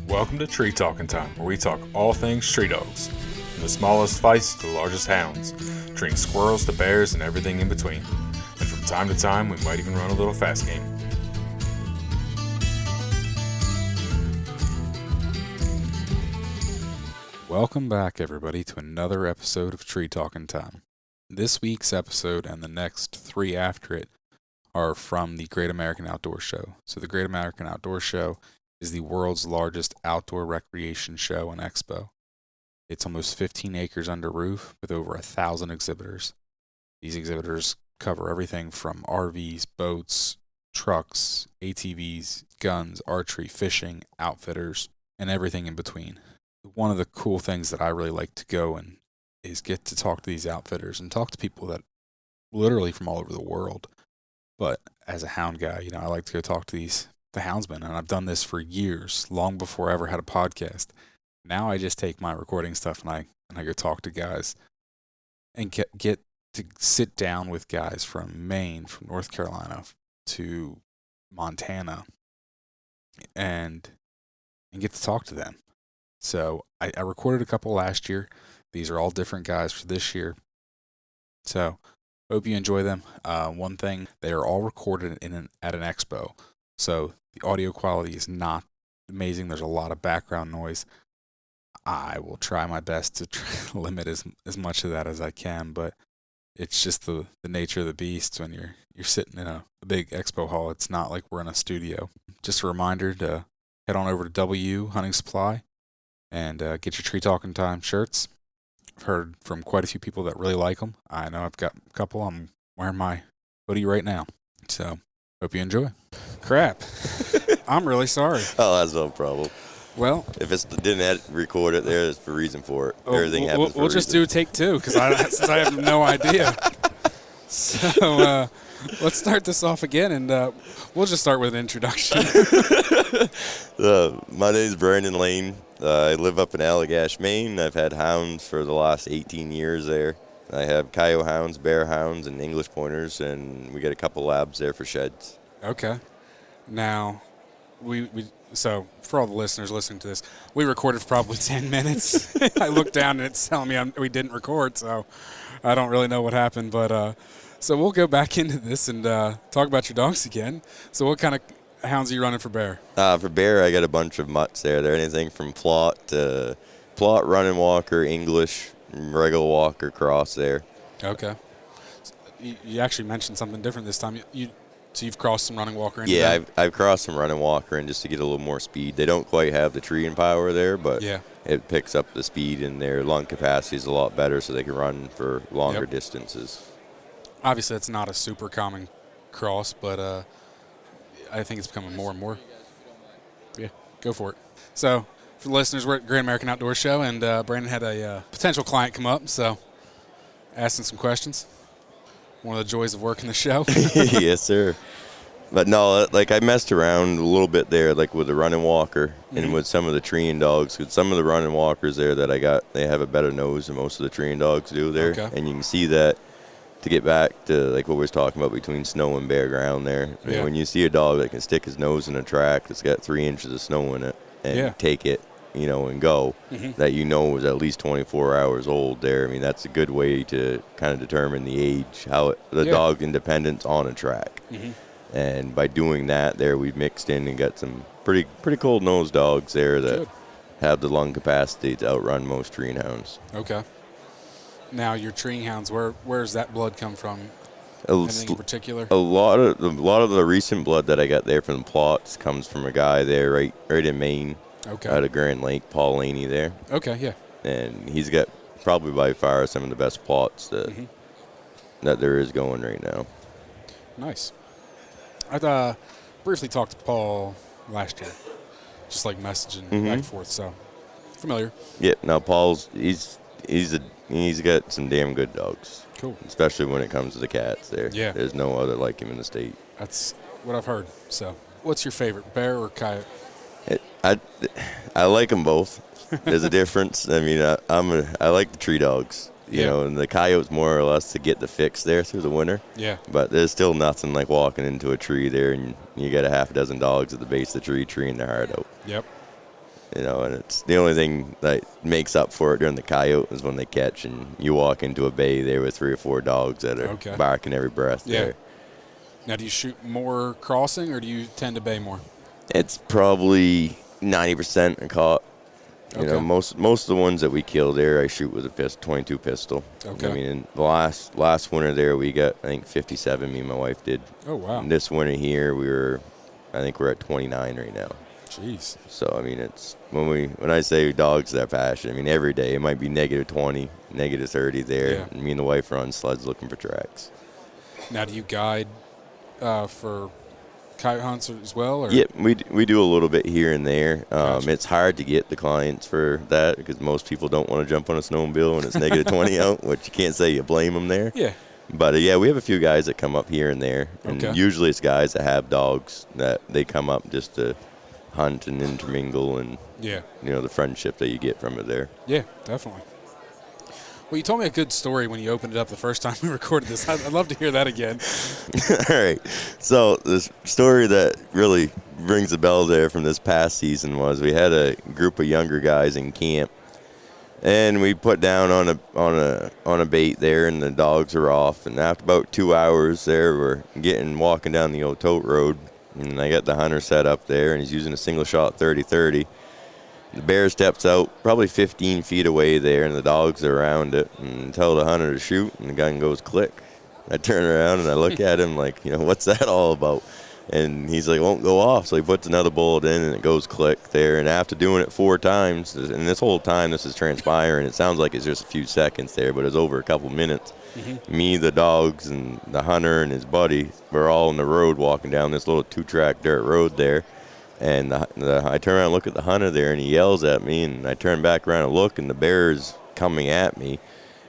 Welcome to Tree Talking Time, where we talk all things tree dogs. From the smallest feists to the largest hounds, treating squirrels to bears and everything in between. And from time to time, we might even run a little fast game. Welcome back, everybody, to another episode of Tree Talking Time. This week's episode and the next three after it are from the Great American Outdoor Show. So the Great American Outdoor Show is the world's largest outdoor recreation show and expo. It's almost 15 acres under roof with over 1,000 exhibitors. These exhibitors cover everything from RVs, boats, trucks, ATVs, guns, archery, fishing, outfitters, and everything in between. One of the cool things that I really like to go and is get to talk to these outfitters and talk to people that literally from all over the world. But as a hound guy, I like to go talk to the houndsmen, and I've done this for years, long before I ever had a podcast. Now I just take my recording stuff and I go talk to guys and get to sit down with guys from Maine, from North Carolina to Montana, and get to talk to them. So I recorded a couple last year. These are all different guys for this year. So hope you enjoy them. One thing, they are all recorded at an expo. So the audio quality is not amazing. There's a lot of background noise. I will try my best to limit as much of that as I can, but it's just the nature of the beast when you're sitting in a big expo hall. It's not like we're in a studio. Just a reminder to head on over to W Hunting Supply and get your Tree Talking Time shirts. I've heard from quite a few people that really like them. I know I've got a couple. I'm wearing my hoodie right now. So hope you enjoy. Crap. I'm really sorry. Oh, that's no problem. Well, if it didn't record it, there's a reason for it. Everything happens for a reason. We'll just do take two, because since I have no idea. So let's start this off again, and we'll just start with an introduction. My name is Brandon Lane. I live up in Allagash, Maine. I've had hounds for the last 18 years there. I have coyote hounds, bear hounds, and English pointers, and we got a couple labs there for sheds. Okay. Now, so for all the listeners listening to this, we recorded for probably 10 minutes. I looked down and it's telling me we didn't record, so I don't really know what happened. But so we'll go back into this and talk about your dogs again. So what kind of hounds are you running for bear? For bear, I got a bunch of mutts there. They're anything from plot, running walker, English, regular walker, cross there. Okay. So you actually mentioned something different this time. So you've crossed some running walker into Yeah, I've crossed some running walker and just to get a little more speed. They don't quite have the treeing power there, but it picks up the speed, and their lung capacity is a lot better, so they can run for longer distances. Obviously, it's not a super common cross, but I think it's becoming more and more. Yeah, go for it. So for the listeners, we're at Great American Outdoor Show, and Brandon had a potential client come up, so asking some questions. One of the joys of working the show. Yes, sir. But no, I messed around a little bit there, with the running walker and with some of the treeing dogs. Because some of the running walkers there that I got, they have a better nose than most of the treeing dogs do there. Okay. And you can see that to get back to what we was talking about between snow and bare ground there. Yeah. When you see a dog that can stick his nose in a track that's got 3 inches of snow in it and take it, and go, that was at least 24 hours old there. I mean, that's a good way to kind of determine the age, the dog independence on a track. And by doing that there, we've mixed in and got some pretty cold nosed dogs there that have the lung capacity to outrun most treeing hounds. Okay. Now, your treeing hounds, where's that blood come from? Anything in particular? A lot of the recent blood that I got there from the plots comes from a guy there right in Maine. Okay. Out of Grand Lake, Paul Laney there. Okay, yeah. And he's got probably by far some of the best plots that there is going right now. Nice. I briefly talked to Paul last year, just messaging back and forth, so familiar. Yeah, now Paul's he's got some damn good dogs. Cool. Especially when it comes to the cats there. Yeah. There's no other like him in the state. That's what I've heard. So, what's your favorite, bear or coyote? I like them both. There's a difference. I mean, I like the tree dogs. You know, and the coyotes more or less to get the fix there through the winter. Yeah. But there's still nothing like walking into a tree there and you got a half a dozen dogs at the base of the tree treeing their heart out. Yep. You know, and it's the only thing that makes up for it during the coyote is when they catch and you walk into a bay there with 3 or 4 dogs that are barking every breath there. Now, do you shoot more crossing or do you tend to bay more? It's probably 90% a caught. You know, most of the ones that we kill there, I shoot with a 22 pistol. Okay. I mean, in the last winter there, we got, I think, 57. Me and my wife did. Oh, wow. And this winter here, I think we're at 29 right now. Jeez. So I mean, it's when I say dogs that passion, I mean every day it might be -20, -30 there. Yeah. And me and the wife are on sleds looking for tracks. Now, do you guide for coyote hunts as well? Or? Yeah, we do a little bit here and there. Gotcha. It's hard to get the clients for that because most people don't want to jump on a snowmobile when it's -20 out, which you can't say you blame them there. Yeah. But yeah, we have a few guys that come up here and there, and usually it's guys that have dogs that they come up just to hunt and intermingle, and you know, the friendship that you get from it there. Yeah, definitely. Well, you told me a good story when you opened it up the first time we recorded this. I'd love to hear that again. All right. So the story that really rings a bell there from this past season was we had a group of younger guys in camp, and we put down on a bait there, and the dogs are off. And after about 2 hours there, we're walking down the old tote road, and I got the hunter set up there, and he's using a single shot 30-30. The bear steps out probably 15 feet away there, and the dogs are around it, and tell the hunter to shoot, and the gun goes click. I turn around and I look at him like, you know, what's that all about? And he's like, won't go off. So he puts another bullet in, and it goes click there. And after doing it 4 times, and this whole time this is transpiring, it sounds like it's just a few seconds there, but it's over a couple minutes. Me, the dogs, and the hunter and his buddy were all on the road walking down this little 2-track dirt road there. And I turn around and look at the hunter there, and he yells at me, and I turn back around and look, and the bear's coming at me.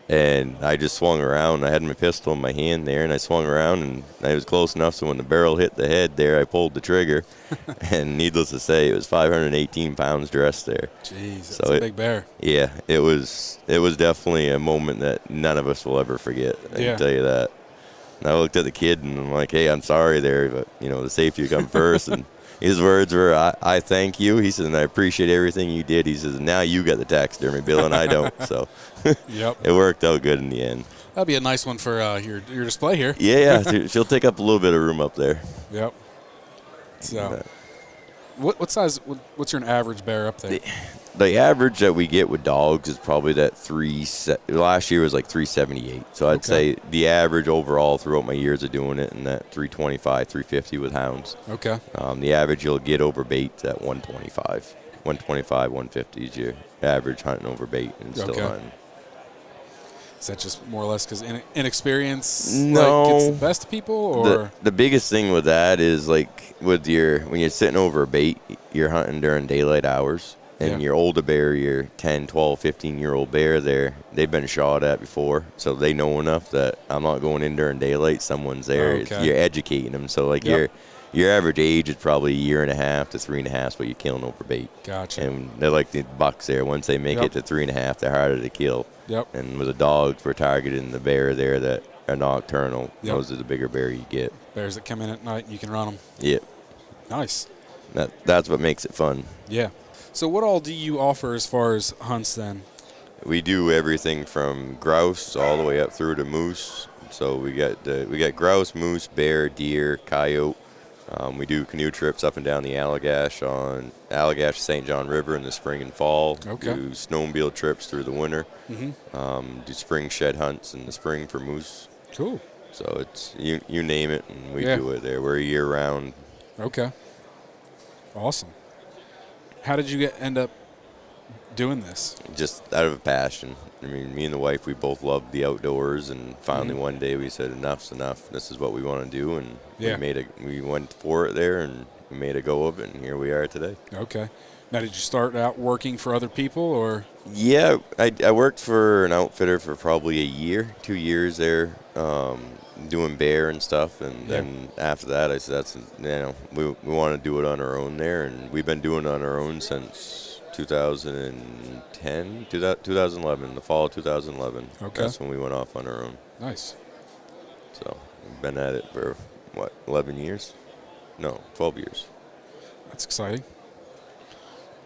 And I just swung around. I had my pistol in my hand there, and I swung around, and I was close enough so when the barrel hit the head there, I pulled the trigger. And needless to say, it was 518 pounds dressed there. Jeez, that's a big bear. Yeah, it was definitely a moment that none of us will ever forget. I can tell you that. And I looked at the kid, and I'm like, hey, I'm sorry there, but, you know, the safety will come first. And his words were, I thank you. He said, and I appreciate everything you did. He says, now you got the taxidermy, Bill, and I don't. So it worked out good in the end. That'd be a nice one for your display here. Yeah, she'll take up a little bit of room up there. Yep. So what size, what's your average bear up there? The average that we get with dogs is probably that last year was like 378. So I'd say the average overall throughout my years of doing it in that 325, 350 with hounds. Okay. The average you'll get over bait at 125. 125, 150 is your average hunting over bait and still hunting. Is that just more or less because inexperience gets the best of people? Or the biggest thing with that is like when you're sitting over a bait, you're hunting during daylight hours. And your older bear, your 10, 12, 15-year-old bear there, they've been shot at before. So they know enough that I'm not going in during daylight. Someone's there. You're educating them. So like your average age is probably 1.5 to 3.5 is what you're killing over bait. Gotcha. And they're like the bucks there. Once they make it to 3.5, they're harder to kill. Yep. And with the dogs, we're targeting the bear there that are nocturnal. Those are the bigger bear you get. Bears that come in at night, you can run them. Yep. Nice. That's what makes it fun. Yeah. So what all do you offer as far as hunts then? We do everything from grouse all the way up through to moose. So we got grouse, moose, bear, deer, coyote. We do canoe trips up and down the Allagash St. John River in the spring and fall. Okay. Do snowmobile trips through the winter. Do spring shed hunts in the spring for moose. Cool. So it's you name it, and we do it there. We're year round. Okay. Awesome. How did you end up doing this? Just out of a passion. I mean, me and the wife, we both loved the outdoors, and finally one day we said, enough's enough. This is what we want to do, and we went for it there, and we made a go of it, and here we are today. Okay. Now, did you start out working for other people, or? Yeah, I worked for an outfitter for probably 2 years there, doing bear and stuff, and then after that I said, we want to do it on our own there, and we've been doing it on our own since 2011, the fall of 2011. Okay. That's when we went off on our own. Nice. So we've been at it for 11 years? No, 12 years. That's exciting.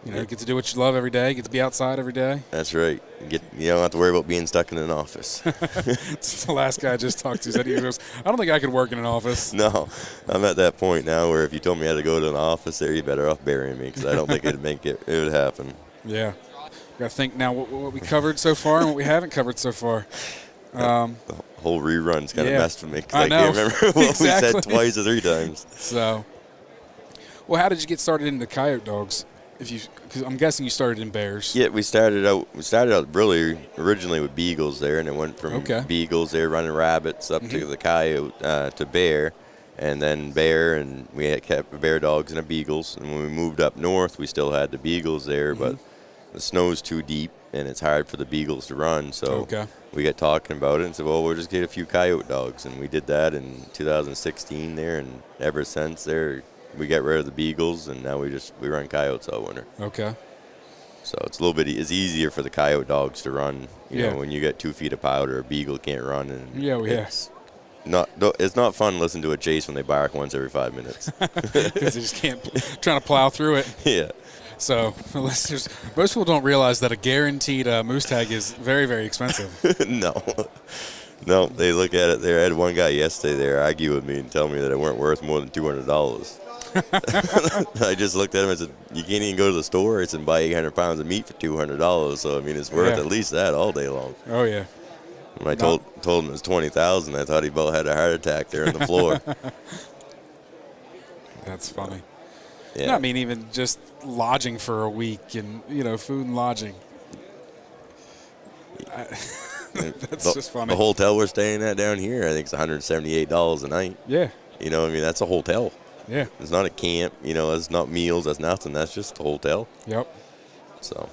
You know, get to do what you love every day. Get to be outside every day. That's right. You don't have to worry about being stuck in an office. It's the last guy I just talked to said he goes, I don't think I could work in an office. No, I'm at that point now where if you told me I had to go to an office there, you're better off burying me because I don't think it would happen. Yeah. Got to think now what we covered so far and what we haven't covered so far. The whole rerun's kind of messed with me because I know. can't remember what Exactly. we said twice or three times. So, well, how did you get started into coyote dogs? Because I'm guessing you started in bears. Yeah, we started out really originally with beagles there, and it went from beagles there running rabbits up to the coyote to bear, and then bear, and we had kept bear dogs and the beagles. And when we moved up north, we still had the beagles there, but the snow's too deep and it's hard for the beagles to run. So we got talking about it and said, well, we'll just get a few coyote dogs, and we did that in 2016 there, and ever since there. We got rid of the beagles, and now we run coyotes all winter. Okay. So it's a little bit it's easier for the coyote dogs to run. You know, when you get 2 feet of powder, a beagle can't run. And it's not fun listening to a chase when they bark once every 5 minutes. Because they just can't trying to plow through it. Yeah. So for listeners, most people don't realize that a guaranteed moose tag is very, very expensive. No, they look at it there. I had one guy yesterday there argue with me and tell me that it weren't worth more than $200. I just looked at him and said, you can't even go to the store and buy 800 pounds of meat for $200. So, I mean, it's worth at least that all day long. Oh, yeah. When I told him it was $20,000, I thought he about had a heart attack there on the floor. That's funny. Yeah. No, I mean, even just lodging for a week and, food and lodging. That's just funny. The hotel we're staying at down here, I think it's $178 a night. Yeah. That's a hotel. Yeah. It's not a camp, it's not meals, that's nothing. That's just a hotel. Yep. So.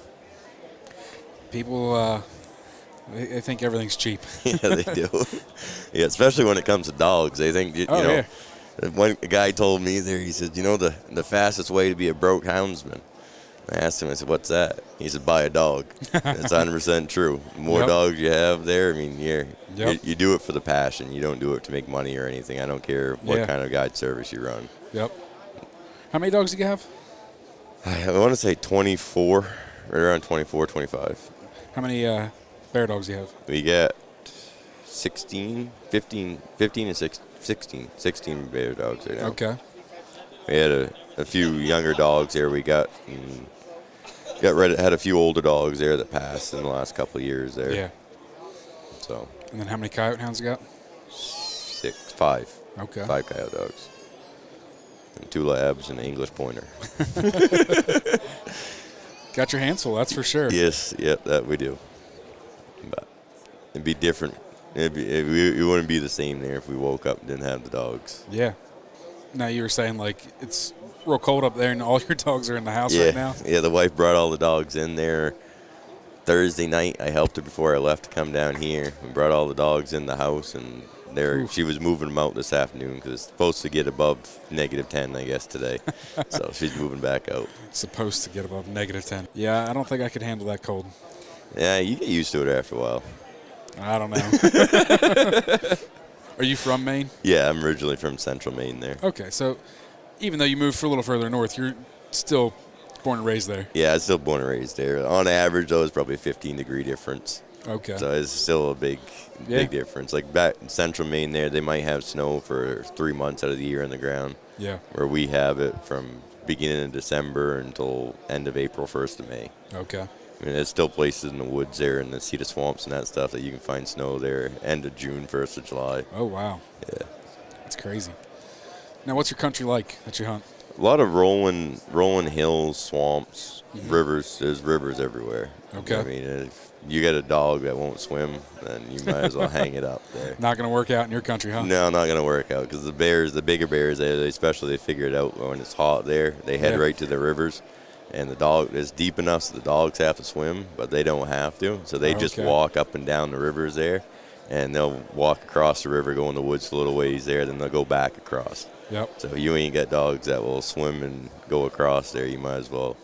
People, they think everything's cheap. Yeah, they do. Yeah, especially when it comes to dogs. They think, one guy told me there, he said, the fastest way to be a broke houndsman. I asked him, I said, what's that? He said, buy a dog. That's 100% true. The more dogs you have there, I mean, you do it for the passion. You don't do it to make money or anything. I don't care what kind of guide service you run. Yep. How many dogs do you have? I want to say 24, right around 24, 25. How many bear dogs do you have? We got 16 and 16 bear dogs right now. Okay. We had a few younger dogs there. We had a few older dogs there that passed in the last couple of years there. Yeah. So. And then how many coyote hounds you got? 5. Okay. 5 coyote dogs. And 2 labs and an English pointer. Got your hands full, that's for sure. Yes, yep, that we do. But it'd be different. It wouldn't be the same there if we woke up and didn't have the dogs. Yeah. Now you were saying it's real cold up there and all your dogs are in the house right now? Yeah, the wife brought all the dogs in there Thursday night. I helped her before I left to come down here. We brought all the dogs in the house, and she was moving them out this afternoon because it's supposed to get above -10, I guess, today. So she's moving back out. Supposed to get above -10. Yeah, I don't think I could handle that cold. Yeah, you get used to it after a while. I don't know. Are you from Maine? Yeah, I'm originally from central Maine there. Okay, so even though you moved for a little further north, you're still born and raised there. Yeah, I was still born and raised there. On average, though, it's probably a 15-degree difference. Okay. So it's still a big difference. Like back in central Maine there, they might have snow for 3 months out of the year on the ground. Yeah. Where we have it from beginning of December until end of April, 1st of May. Okay. I mean, there's still places in the woods there and the cedar swamps and that stuff that you can find snow there end of June, 1st of July. Oh, wow. Yeah. That's crazy. Now, what's your country like that you hunt? A lot of rolling hills, swamps, rivers. There's rivers everywhere. Okay. I mean, if you got a dog that won't swim, then you might as well hang it up there. Not going to work out in your country, huh? No, not going to work out because the bigger bears, they figure it out when it's hot there. They head right to the rivers, and the dog is deep enough so the dogs have to swim, but they don't have to. So they just walk up and down the rivers there, and they'll walk across the river, go in the woods a little ways there, then they'll go back across. Yep. So you ain't got dogs that will swim and go across there. You might as well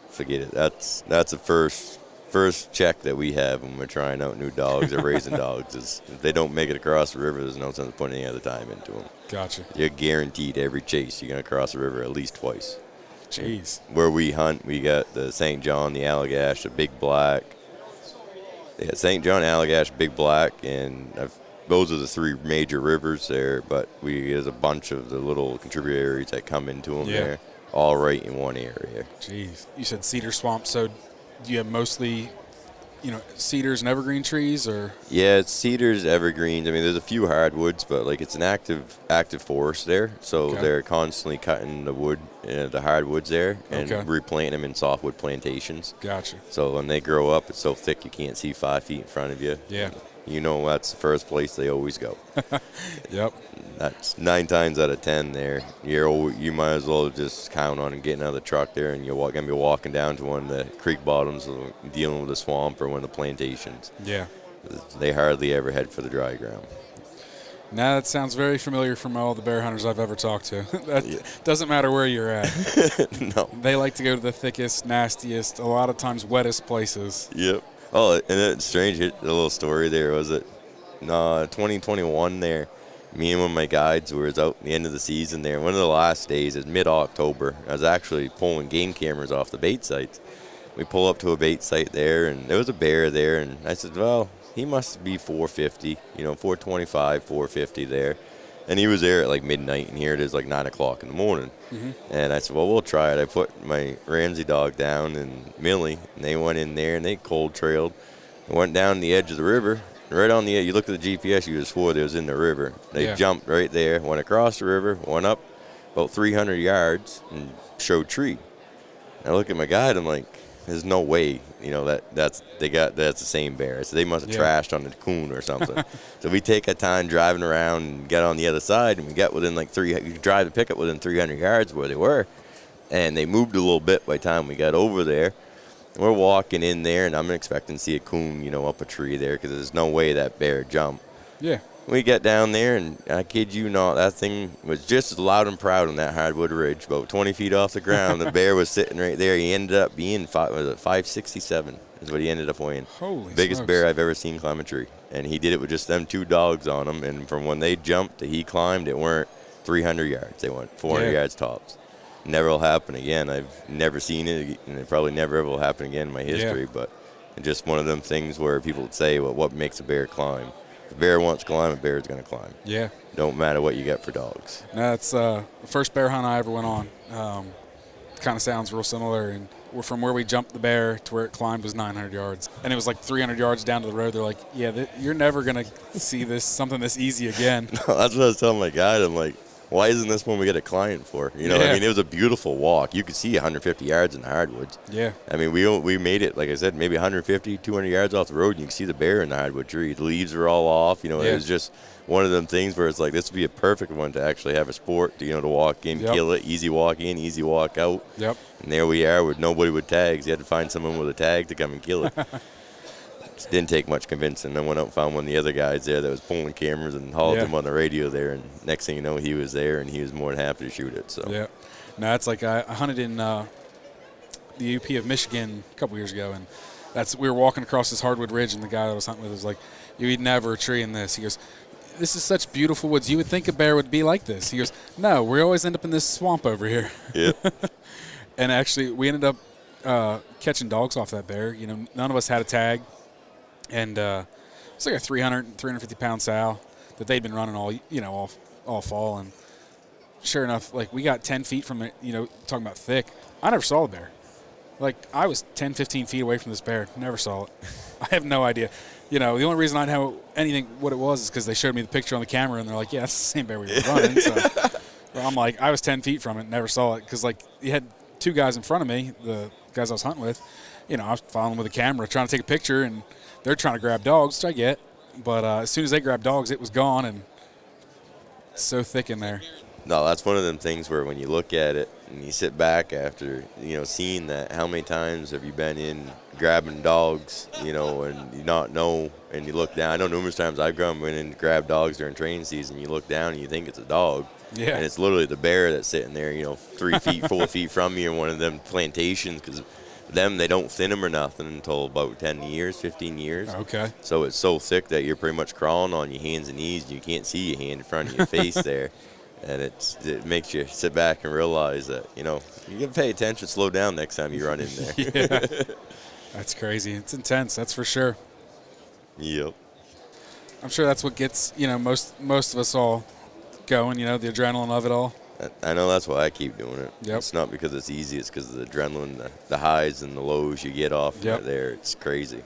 forget it. That's the first check that we have when we're trying out new dogs or raising dogs is if they don't make it across the river, there's no sense putting any other time into them. Gotcha. You're guaranteed every chase you're going to cross the river at least twice. Jeez. Where we hunt, we got the St. John, the Allagash, the Big Black. Yeah, St. John, Allagash, Big Black, and those are the three major rivers there. But there's a bunch of the little contributaries that come into them there, all right in one area. Jeez. You said cedar swamp, so do you have mostly, cedars and evergreen trees, or? Yeah, it's cedars, evergreens. I mean, there's a few hardwoods, but like it's an active forest there, so they're constantly cutting the wood, the hardwoods there, and replanting them in softwood plantations. Gotcha. So when they grow up, it's so thick you can't see 5 feet in front of you. Yeah. That's the first place they always go. Yep. That's 9 times out of 10 there. You might as well just count on getting out of the truck there, and you're going to be walking down to one of the creek bottoms, dealing with the swamp or one of the plantations. Yeah. They hardly ever head for the dry ground. Now that sounds very familiar from all the bear hunters I've ever talked to. Doesn't matter where you're at. No. They like to go to the thickest, nastiest, a lot of times wettest places. Yep. Oh, and it's strange. A little story there was it. 2021 there. Me and one of my guides were out at the end of the season there. One of the last days is mid-October. I was actually pulling game cameras off the bait sites. We pull up to a bait site there, and there was a bear there. And I said, well, he must be 450, 425, 450 there. And he was there at like midnight, and here it is like 9 o'clock in the morning. Mm-hmm. And I said, well, we'll try it. I put my Ramsey dog down and Millie, and they went in there, and they cold trailed. And went down the edge of the river. Right on the edge, you look at the GPS, you just swore they was in the river. They jumped right there, went across the river, went up about 300 yards, and showed tree. And I look at my guide, I'm like, there's no way, that's the same bear. So they must have trashed on the coon or something. So we take our time driving around and get on the other side, and we got within you drive the pickup within 300 yards where they were. And they moved a little bit by the time we got over there. We're walking in there, and I'm expecting to see a coon, up a tree there, because there's no way that bear jumped. Yeah. We get down there, and I kid you not, that thing was just as loud and proud on that hardwood ridge, about 20 feet off the ground. The bear was sitting right there. He ended up being 567 is what he ended up weighing. Holy Biggest smokes. bear I've ever seen climb a tree. And he did it with just them 2 dogs on him, and from when they jumped to he climbed, it weren't 300 yards. They went 400 yards tops. Never will happen again. I've never seen it, and it probably never ever will happen again in my history. But it's just one of them things where people would say, well, what makes a bear climb? If a bear wants to climb, a bear is going to climb. Yeah. Don't matter what you get for dogs. That's the first bear hunt I ever went on. Kind of sounds real similar. And from where we jumped the bear to where it climbed was 900 yards. And it was like 300 yards down to the road. They're like, you're never going to see something this easy again. No, that's what I was telling my guide. I'm like, why isn't this one we get a client for? I mean, it was a beautiful walk. You could see 150 yards in the hardwoods. Yeah. I mean, we made it, like I said, maybe 150, 200 yards off the road, and you can see the bear in the hardwood tree. The leaves are all off. It was just one of them things where it's like, this would be a perfect one to actually have a sport, to walk in, kill it, easy walk in, easy walk out. Yep. And there we are with nobody with tags. You had to find someone with a tag to come and kill it. Didn't take much convincing. I went out and found one of the other guys there that was pulling cameras and hauled him on the radio there. And next thing you know, he was there, and he was more than happy to shoot it. So yeah, no, it's like I hunted in the UP of Michigan a couple years ago, and we were walking across this hardwood ridge, and the guy I was hunting with was like, "You'd never a tree in this." He goes, "This is such beautiful woods. You would think a bear would be like this." He goes, "No, we always end up in this swamp over here." Yeah. And actually, we ended up catching dogs off that bear. None of us had a tag. And it's like a 350 pound sow that they'd been running all fall. And sure enough, like we got 10 feet from it, talking about thick. I never saw the bear. Like I was 10, 15 feet away from this bear. Never saw it. I have no idea. The only reason I know anything what it was is because they showed me the picture on the camera, and they're like, yeah, that's the same bear we were running. So I'm like, I was 10 feet from it, never saw it. Because like you had 2 guys in front of me, the guys I was hunting with. I was following them with a camera trying to take a picture, and they're trying to grab dogs, which I get. But as soon as they grabbed dogs, it was gone, and it's so thick in there. No, that's one of them things where when you look at it and you sit back after, seeing that, how many times have you been in grabbing dogs, and you not know, and you look down. I know numerous times I've gone in and grabbed dogs during training season. You look down and you think it's a dog. Yeah. And it's literally the bear that's sitting there, 3 feet, 4 feet from you in one of them plantations, because they don't thin them or nothing until about 10 years, 15 years. Okay. So it's so thick that you're pretty much crawling on your hands and knees, and you can't see your hand in front of your face there. And it makes you sit back and realize that, You gotta pay attention, slow down next time you run in there. Yeah. That's crazy. It's intense, that's for sure. Yep. I'm sure that's what gets, most of us all going, the adrenaline of it all. I know that's why I keep doing it. Yep. It's not because it's easy. It's because of the adrenaline, the highs and the lows you get off there. It's crazy.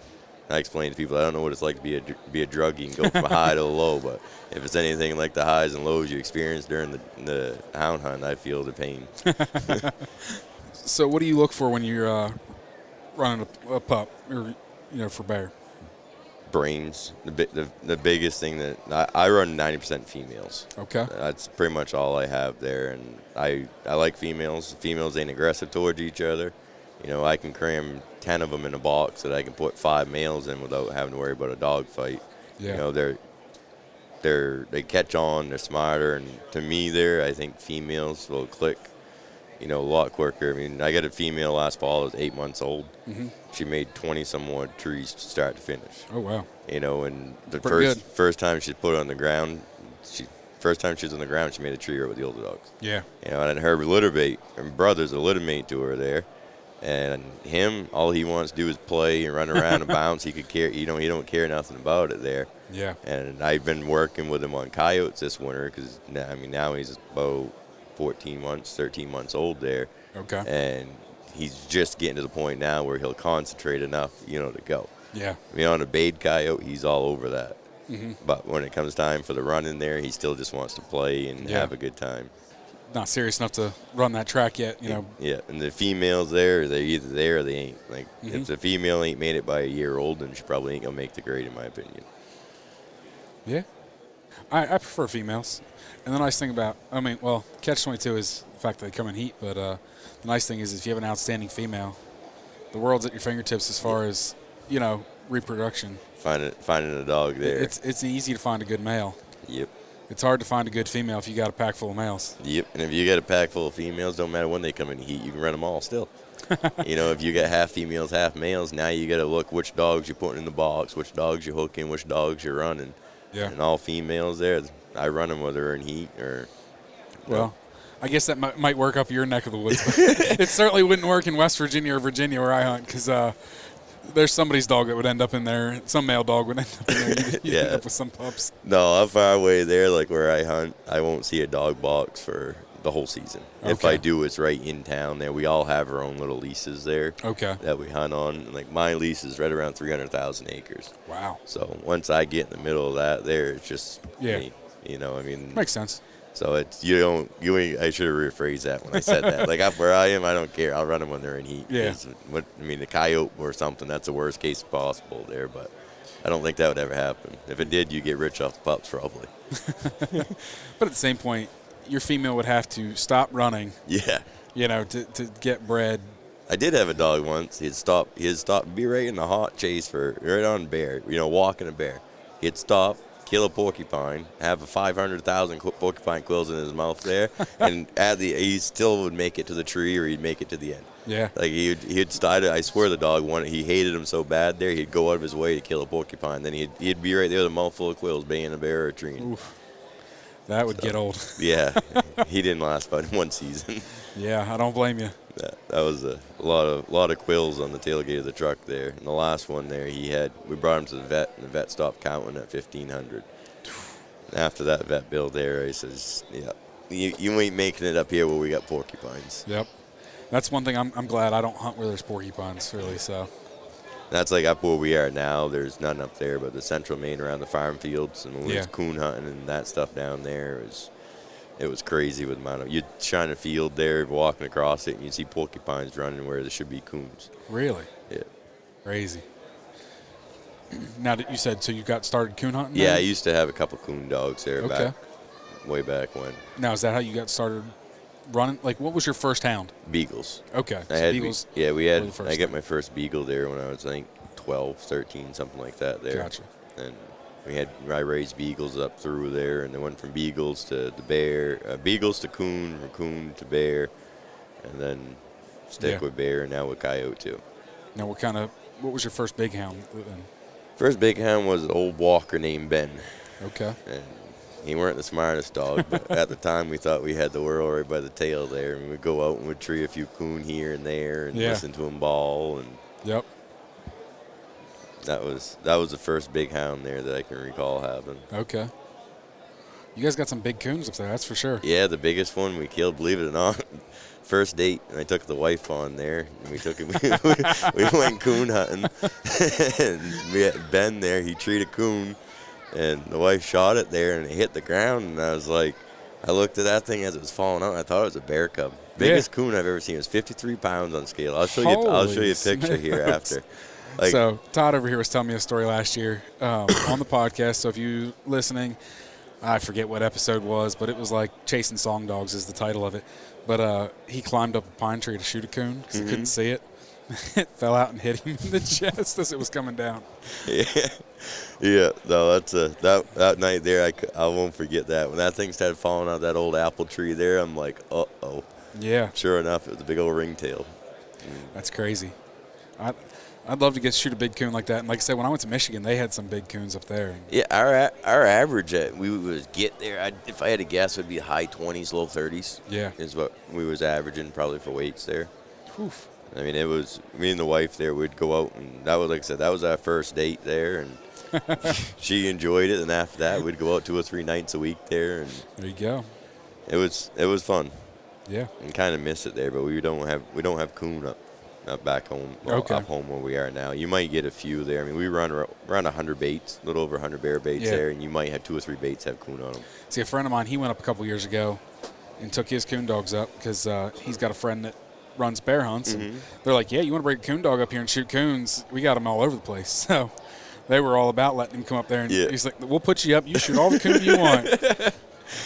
I explain to people I don't know what it's like to be a druggie and go from a high to a low, but if it's anything like the highs and lows you experience during the hound hunt, I feel the pain. So what do you look for when you're running a pup or for bear? Brains. The biggest thing that I run 90% females. Okay. That's pretty much all I have there, and I like females. Females ain't aggressive towards each other. I can cram 10 of them in a box that I can put 5 males in without having to worry about a dog fight. Yeah. They catch on. They're smarter, and to me, I think females will click, a lot quicker. I mean, I got a female last fall that was 8 months old. Mm-hmm. She made 20 some more trees to start to finish. Oh wow. And the Pretty first time she put it on the ground, she made a tree right with the older dogs. Yeah. And her littermate, her brother's a littermate to her there. And him, all he wants to do is play and run around and bounce. He could care, he don't care nothing about it there. Yeah. And I've been working with him on coyotes this winter because now he's about 13 months old there. Okay. And he's just getting to the point now where he'll concentrate enough, to go. Yeah. On a bayed coyote, he's all over that. Mm-hmm. But when it comes time for the run in there, he still just wants to play and have a good time. Not serious enough to run that track yet, Yeah, and the females they're either there or they ain't. Like, if the female ain't made it by a year old, then she probably ain't going to make the grade, in my opinion. Yeah. I prefer females. And the nice thing about, catch-22 is the fact that they come in heat, but the nice thing is if you have an outstanding female, the world's at your fingertips as far as, reproduction. Finding a dog there. It's easy to find a good male. Yep. It's hard to find a good female if you got a pack full of males. Yep, and if you got a pack full of females, don't matter when they come in heat, you can run them all still. If you got half females, half males, now you got to look which dogs you're putting in the box, which dogs you're hooking, which dogs you're running. Yeah. And all females there, I run them whether they're in heat or... Well, I guess that might work up your neck of the woods. It certainly wouldn't work in West Virginia or Virginia where I hunt because there's somebody's dog that would end up in there. Some male dog would end up in there. You'd end up with some pups. No, I'm far away there, like where I hunt. I won't see a dog box for the whole season. Okay. If I do, it's right in town there. We all have our own little leases there. Okay. That we hunt on. Like my lease is right around 300,000 acres. Wow. So once I get in the middle of that there, it's just me. Makes sense. So it's I should have rephrased that when I said that. Like up where I am, I don't care. I'll run them when they're in heat. Yeah. The coyote or something, that's the worst case possible there, but I don't think that would ever happen. If it did, you get rich off the pups probably. But at the same point, your female would have to stop running. Yeah. To get bred. I did have a dog once. He'd stop, be right in the hot chase right on bear, walking a bear. He'd stop, kill a porcupine, have a 500,000 porcupine quills in his mouth there, and he still would make it to the tree or he'd make it to the end. Yeah. Like he'd start. I swear the dog he hated him so bad there, he'd go out of his way to kill a porcupine. Then he'd be right there with a mouthful of quills, baying a bear or a tree. Oof. That would get old. Yeah. He didn't last but one season. Yeah, I don't blame you. That was a lot of quills on the tailgate of the truck there. And the last one there, we brought him to the vet, and the vet stopped counting at 1,500. And after that vet bill there, he says, "Yeah, you ain't making it up here where we got porcupines." Yep, that's one thing I'm glad I don't hunt where there's porcupines, really. So that's like up where we are now. There's none up there, but the central Maine around the farm fields and when we was coon hunting and that stuff down there it was crazy with the amount of you'd shine a field there, walking across it, and you'd see porcupines running where there should be coons. Really? Yeah. Crazy. Now that you said, so you got started coon hunting? Yeah, then? I used to have a couple coon dogs there way back when. Now, is that how you got started running? Like, what was your first hound? Beagles. Okay. Beagles. I got my first beagle there when I was, I think, 12, 13, something like that there. Gotcha. And I raised beagles up through there, and they went from beagles to the bear, beagles to coon, from coon to bear, and then stick with bear, and now with coyote too. Now, what was your first big hound then? First big hound was an old walker named Ben. Okay. And He weren't the smartest dog, but at the time we thought we had the world right by the tail there. And we'd go out and we'd tree a few coon here and there and listen to him bawl. And Yep. that was the first big hound there that I can recall having. Okay. You guys got some big coons up there, that's for sure. Yeah, the biggest one we killed, believe it or not. First date, and I took the wife on there, and we took him. We went coon hunting, and we had Ben there. He treated coon, and the wife shot it there, and it hit the ground. And I was like, I looked at that thing as it was falling out. And I thought it was a bear cub. Biggest coon I've ever seen. It was 53 pounds on scale. I'll show you a picture here after. Like, so Todd over here was telling me a story last year on the podcast. So if you listening, I forget what episode was, but it was like Chasing Song Dogs is the title of it. But he climbed up a pine tree to shoot a coon because he couldn't see it. It fell out and hit him in the chest as it was coming down. Yeah. No, that's that night there. I won't forget that. When that thing started falling out of that old apple tree there, I'm like, uh-oh. Yeah. Sure enough, it was a big old ringtail. That's crazy. I'd love to get to shoot a big coon like that. And like I said, when I went to Michigan, they had some big coons up there. Yeah, our average we was get there. If I had to guess, it would be high 20s, low 30s. Yeah, is what we was averaging probably for weights there. Oof. I mean, it was me and the wife there. We'd go out, and that was, like I said, that was our first date there, and she enjoyed it. And after that, we'd go out 2 or 3 nights a week there, and there you go. It was fun. Yeah, and kind of miss it there, but we don't have coon up back home, up home where we are now. You might get a few there. I mean, we run around 100 baits, a little over 100 bear baits there, and you might have 2 or 3 baits have coon on them. See, a friend of mine, he went up a couple years ago and took his coon dogs up because he's got a friend that runs bear hunts. And they're like, yeah, you want to bring a coon dog up here and shoot coons? We got them all over the place. So they were all about letting him come up there. And he's like, we'll put you up. You shoot all the coon you want.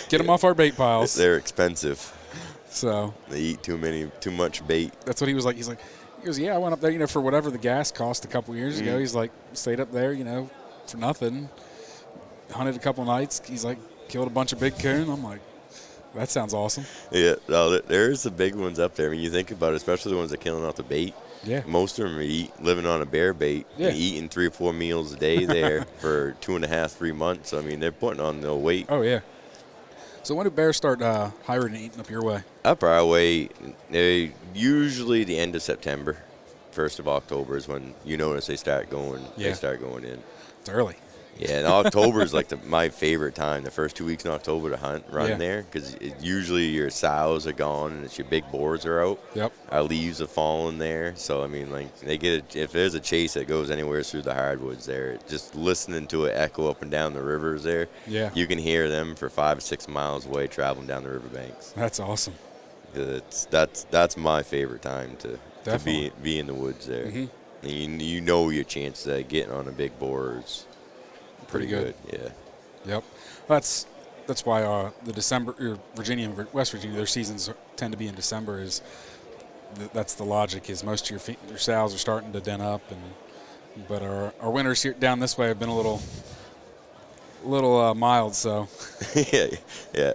Get them off our bait piles. They're expensive. So they eat too much bait. That's what he was like. He goes, yeah, I went up there, for whatever the gas cost a couple years ago. He's like, stayed up there, for nothing. Hunted a couple nights. He's like, killed a bunch of big coon. I'm like, that sounds awesome. Yeah, no, there's the big ones up there. I mean, you think about it, especially the ones that are killing off the bait. Yeah. Most of them are living on a bear bait. Yeah. Eating 3 or 4 meals a day there for 2.5, 3 months. I mean, they're putting on no weight. Oh, yeah. So when do bears start hiring and eating up your way? Up our way, usually the end of September, 1st of October is when you notice they start going. Yeah. They start going in. It's early. Yeah, and October is like my favorite time. The first 2 weeks in October to run there, because usually your sows are gone and it's your big boars are out. Yep. Our leaves have fallen there, so I mean, like they get if there's a chase that goes anywhere through the hardwoods there, just listening to it echo up and down the rivers there. Yeah. You can hear them for 5 or 6 miles away traveling down the riverbanks. That's awesome. That's my favorite time to be in the woods there. And you know your chances of getting on a big boar is pretty good. Yeah. Yep. That's why the December Virginia and West Virginia, their seasons tend to be in December. That's the logic. Is most of your sows are starting to den up, but our winters here down this way have been a little mild. So. Yeah.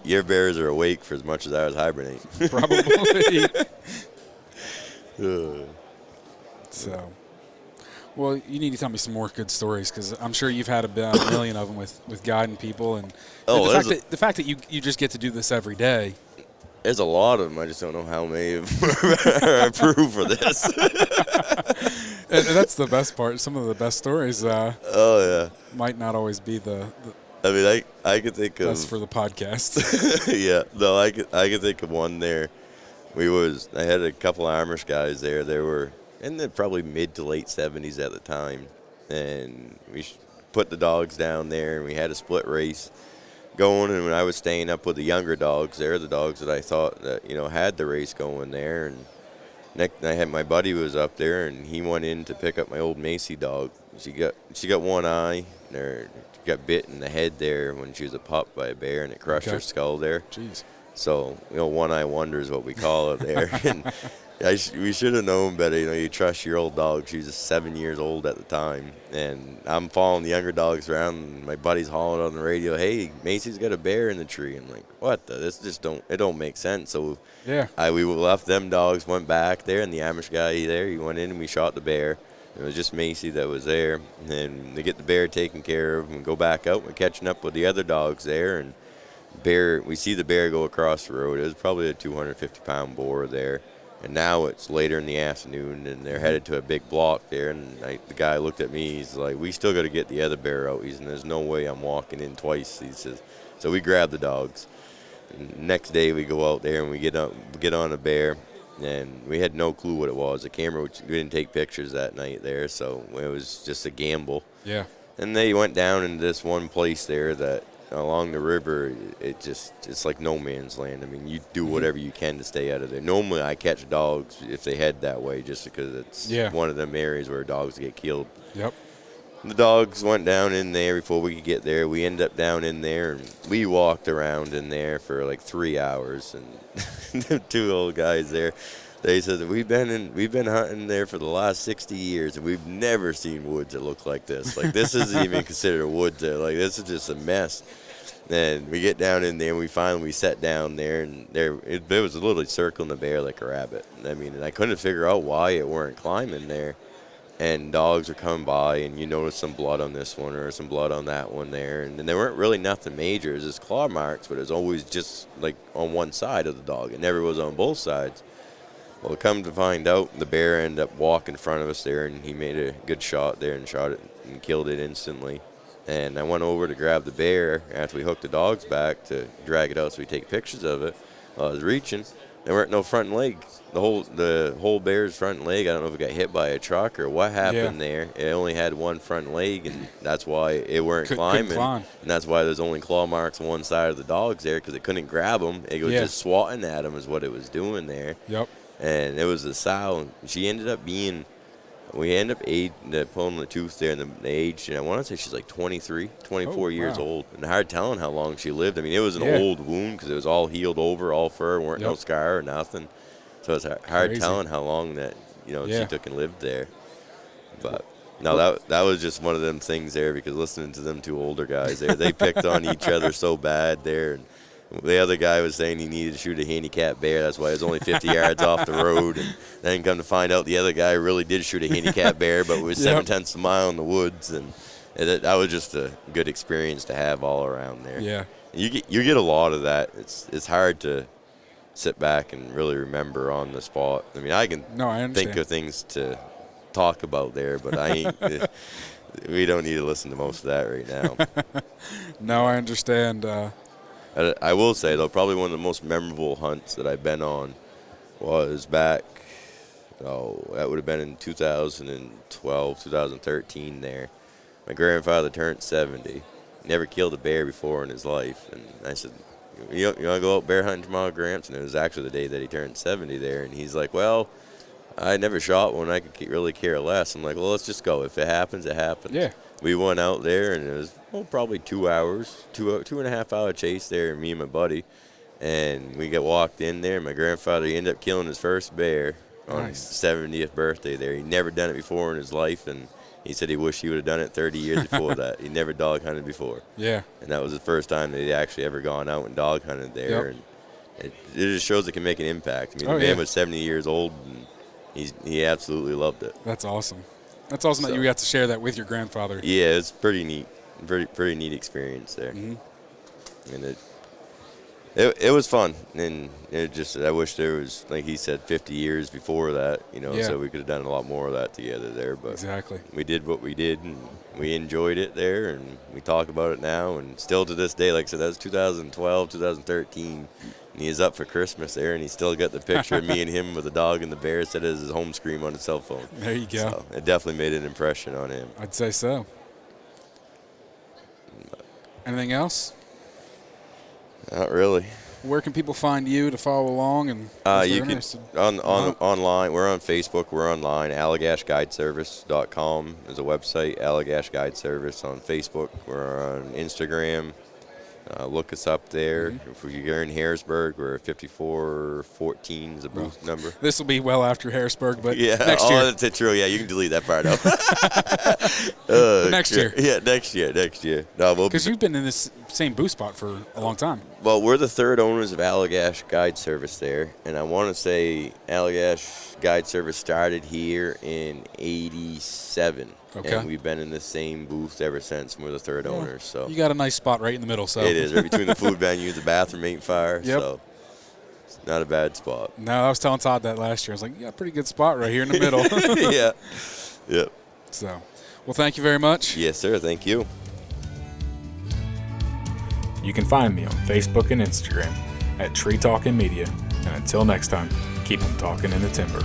Your bears are awake for as much as ours hibernate. Probably. So. Well, you need to tell me some more good stories because I'm sure you've had about a million of them with guiding people, and the fact that you just get to do this every day. There's a lot of them. I just don't know how many are approved for this. And that's the best part. Some of the best stories. Might not always be the I mean, I could think of. That's for the podcast. Yeah, no, I could think of one there. I had a couple of Amish guys there. They were in the probably mid to late 70s at the time, and we put the dogs down there, and we had a split race going. And when I was staying up with the younger dogs, they're the dogs that I thought that had the race going there. And I had my buddy was up there, and he went in to pick up my old Macy dog. She got one eye, and got bit in the head there when she was a pup by a bear, and it crushed her skull there. Jeez. So one eye wonder is what we call it there. And we should have known better. You trust your old dog. She was 7 years old at the time, and I'm following the younger dogs around, and my buddy's hollering on the radio, "Hey, Macy's got a bear in the tree." I'm like, "What? This just don't make sense." So we left them dogs, went back there, and the Amish guy there, he went in and we shot the bear. It was just Macy that was there. And then they get the bear taken care of and go back out. We're catching up with the other dogs there. And we see the bear go across the road. It was probably a 250-pound boar there. And now it's later in the afternoon, and they're headed to a big block there. And the guy looked at me. He's like, "We still got to get the other bear out." There's no way I'm walking in twice. He says. So we grab the dogs. And next day we go out there and we get on a bear, and we had no clue what it was. The camera, we didn't take pictures that night there, so it was just a gamble. Yeah. And they went down into this one place there that along the river, it's like no man's land. I mean, you do whatever you can to stay out of there. Normally, I catch dogs if they head that way, just because it's one of them areas where dogs get killed. Yep. The dogs went down in there before we could get there. We ended up down in there, and we walked around in there for like 3 hours. And the two old guys there, they said that we've been hunting there for the last 60 years, and we've never seen woods that look like this. Like, this isn't even considered a wood there. Like, this is just a mess. And we get down in there, and we sat down there, and there was literally circling the bear like a rabbit. I mean, and I couldn't figure out why it weren't climbing there. And dogs are coming by, and you notice some blood on this one or some blood on that one there. And there weren't really nothing major. It was just claw marks, but it was always just like on one side of the dog. It never was on both sides. Well, come to find out, the bear ended up walking in front of us there, and he made a good shot there and shot it and killed it instantly. And I went over to grab the bear after we hooked the dogs back to drag it out so we take pictures of it. While I was reaching, there weren't no front leg. The whole bear's front leg, I don't know if it got hit by a truck or what happened there. It only had one front leg, and that's why it weren't climbing. And that's why there's only claw marks on one side of the dogs there, because it couldn't grab them. It was just swatting at them is what it was doing there. Yep. And it was a sow. She ended up being, we ended up pulling the tooth there, and the age, and I want to say she's like 24 years old. And hard telling how long she lived. I mean, it was an old wound because it was all healed over, all fur, weren't no scar or nothing. So it's hard telling how long that, she took and lived there. But no, that was just one of them things there, because listening to them two older guys there, they picked on each other so bad there. And the other guy was saying he needed to shoot a handicapped bear. That's why it was only 50 yards off the road. And then come to find out the other guy really did shoot a handicapped bear, but it was 7/10 of a mile in the woods. And that was just a good experience to have all around there. Yeah. You get a lot of that. It's hard to sit back and really remember on the spot. I mean, I can think of things to talk about there, but I ain't. We don't need to listen to most of that right now. No, I understand. I will say, though, probably one of the most memorable hunts that I've been on was back, that would have been in 2012, 2013 there. My grandfather turned 70. Never killed a bear before in his life. And I said, you want to go out bear hunting tomorrow, Gramps? And it was actually the day that he turned 70 there. And he's like, well, I never shot one. I could really care less. I'm like, well, let's just go. If it happens, it happens. Yeah. We went out there, and it was probably 2 hours, 2.5 hour chase there, me and my buddy. And we walked in there. My grandfather, he ended up killing his first bear on his 70th birthday there. He'd never done it before in his life, and he said he wished he would have done it 30 years before that. He never dog hunted before. Yeah. And that was the first time that he'd actually ever gone out and dog hunted there. Yep. And it just shows it can make an impact. I mean, the man was 70 years old, and he absolutely loved it. That's awesome. That's awesome that you got to share that with your grandfather. Yeah, it's pretty neat. Pretty neat experience there. Mm-hmm. And it was fun. And I wish there was, like he said, 50 years before that, so we could have done a lot more of that together there. But exactly. We did what we did, and we enjoyed it there, and we talk about it now. And still to this day, like I said, that was 2012, 2013. And he is up for Christmas there, and he still got the picture of me and him with the dog and the bear set as his home screen on his cell phone. There you go. So it definitely made an impression on him. I'd say so. Anything else? Not really. Where can people find you to follow along? And you can online. We're on Facebook. We're online. AllagashGuideService.com is a website. Allagash Guide Service on Facebook. We're on Instagram. Look us up there. Mm-hmm. If you're in Harrisburg, we're 5414 is a booth number. This will be well after Harrisburg, but next year. That's true. Yeah, you can delete that part out. Next year. Yeah, next year. No, because you've been in this same booth spot for a long time. Well, we're the third owners of Allagash Guide Service there, and I want to say Allagash Guide Service started here in '87. Okay. And we've been in the same booth ever since. And we're the third owners. So you got a nice spot right in the middle. So it is right between the food venue, the bathroom ain't far. Yep. So it's not a bad spot. No, I was telling Todd that last year. I was like, yeah, pretty good spot right here in the middle. Yeah. Yep. So, well, thank you very much. Yes, sir. Thank you. You can find me on Facebook and Instagram at Tree Talking Media. And until next time, keep them talking in the timber.